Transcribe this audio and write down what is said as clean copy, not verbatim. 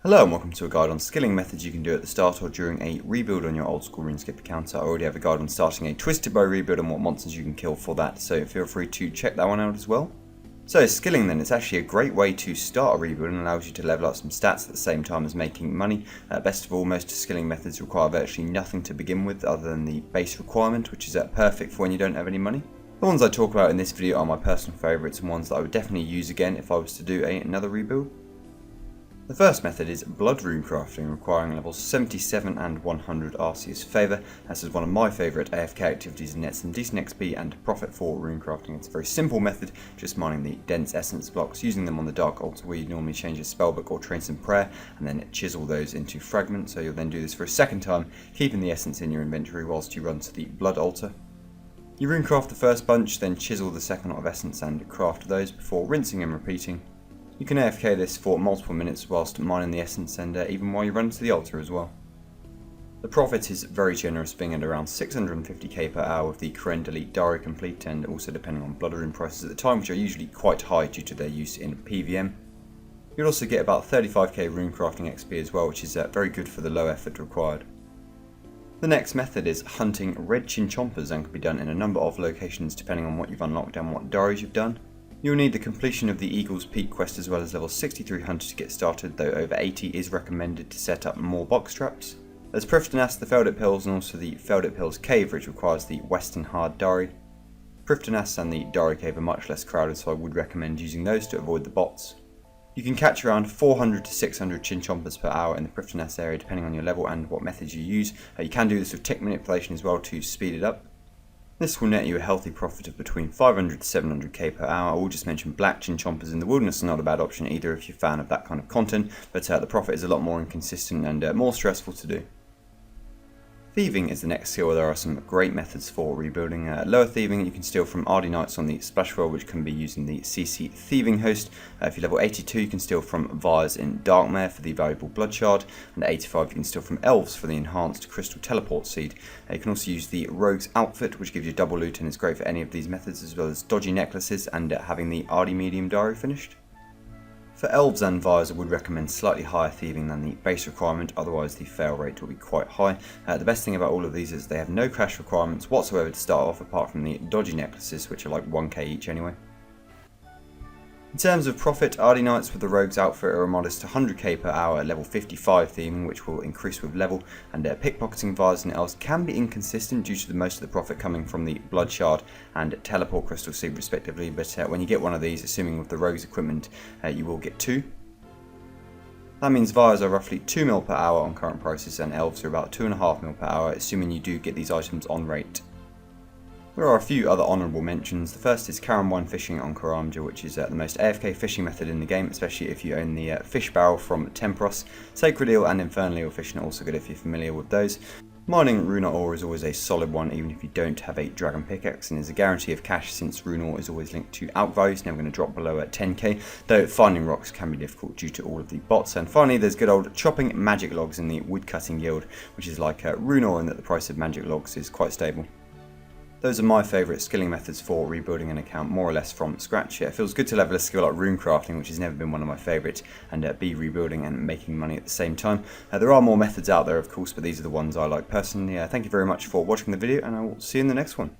Hello and welcome to a guide on skilling methods you can do at the start or during a rebuild on your old school RuneScape account. I already have a guide on starting a Twisted Bow rebuild and what monsters you can kill for that, so feel free to check that one out as well. So skilling then, it's actually a great way to start a rebuild and allows you to level up some stats at the same time as making money. Best of all, most skilling methods require virtually nothing to begin with other than the base requirement, which is perfect for when you don't have any money. The ones I talk about in this video are my personal favourites and ones that I would definitely use again if I was to do another rebuild. The first method is Bloodroom Crafting, requiring levels 77 and 100 Arceus Favour. This is one of my favourite AFK activities and nets some decent XP and profit for rune crafting. It's a very simple method, just mining the dense essence blocks, using them on the Dark Altar where you normally change a spellbook or train some prayer, and then chisel those into fragments. So you'll then do this for a second time, keeping the essence in your inventory whilst you run to the Blood Altar. You runecraft the first bunch, then chisel the second lot of essence and craft those before rinsing and repeating. You can AFK this for multiple minutes whilst mining the essence and even while you run to the altar as well. The profit is very generous, being at around 650k per hour with the current Elite Diary complete, and also depending on Bloodroom prices at the time, which are usually quite high due to their use in PVM. You'll also get about 35k runecrafting XP as well, which is very good for the low effort required. The next method is hunting red Chin Chompers and can be done in a number of locations depending on what you've unlocked and what diaries you've done. You'll need the completion of the Eagle's Peak quest as well as level 63 hunter to get started, though over 80 is recommended to set up more box traps. There's Prifddinas, the Feldip Hills, and also the Feldip Hills Cave, which requires the Western Hard Diary. Prifddinas and the Diary Cave are much less crowded, so I would recommend using those to avoid the bots. You can catch around 400 to 600 Chin Chompers per hour in the Prifddinas area depending on your level and what methods you use. You can do this with tick manipulation as well to speed it up. This will net you a healthy profit of between 500 to 700k per hour. I will just mention black Chin Chompers in the wilderness are not a bad option either if you're a fan of that kind of content, but the profit is a lot more inconsistent and more stressful to do. Thieving is the next skill where there are some great methods for rebuilding. Lower Thieving you can steal from RD Knights on the Splash World, which can be using the CC Thieving host. If you're level 82 you can steal from Vyres in Darkmare for the valuable Blood Shard, and at 85 you can steal from Elves for the enhanced Crystal Teleport Seed. You can also use the Rogue's Outfit, which gives you double loot and is great for any of these methods, as well as dodgy necklaces and having the RD Medium Diary finished. For Elves and Vyres I would recommend slightly higher thieving than the base requirement, otherwise the fail rate will be quite high. The best thing about all of these is they have no crash requirements whatsoever to start off, apart from the dodgy necklaces, which are like 1k each anyway. In terms of profit, RD Knights with the Rogue's Outfit are a modest 100k per hour at level 55 thieving, which will increase with level, and pickpocketing Vyres and Elves can be inconsistent due to the most of the profit coming from the Blood Shard and Teleport Crystal Seed respectively, but when you get one of these, assuming with the Rogue's equipment, you will get two. That means Vyres are roughly 2 mil per hour on current prices and Elves are about 2.5 mil per hour, assuming you do get these items on rate. There are a few other honourable mentions. The first is Karamwine fishing on Karamja, which is the most AFK fishing method in the game, especially if you own the fish barrel from Tempros. Sacred Eel and Infernal Eel fishing are also good if you're familiar with those. Mining Rune Ore is always a solid one even if you don't have a Dragon Pickaxe, and is a guarantee of cash since Rune Ore is always linked to out value, so never going to drop below 10k, though finding rocks can be difficult due to all of the bots. And finally there's good old chopping magic logs in the Woodcutting Guild, which is like Rune Ore in that the price of magic logs is quite stable. Those are my favourite skilling methods for rebuilding an account more or less from scratch. It feels good to level a skill like rune crafting, which has never been one of my favourites, and be rebuilding and making money at the same time. There are more methods out there of course, but these are the ones I like personally. Thank you very much for watching the video, and I will see you in the next one.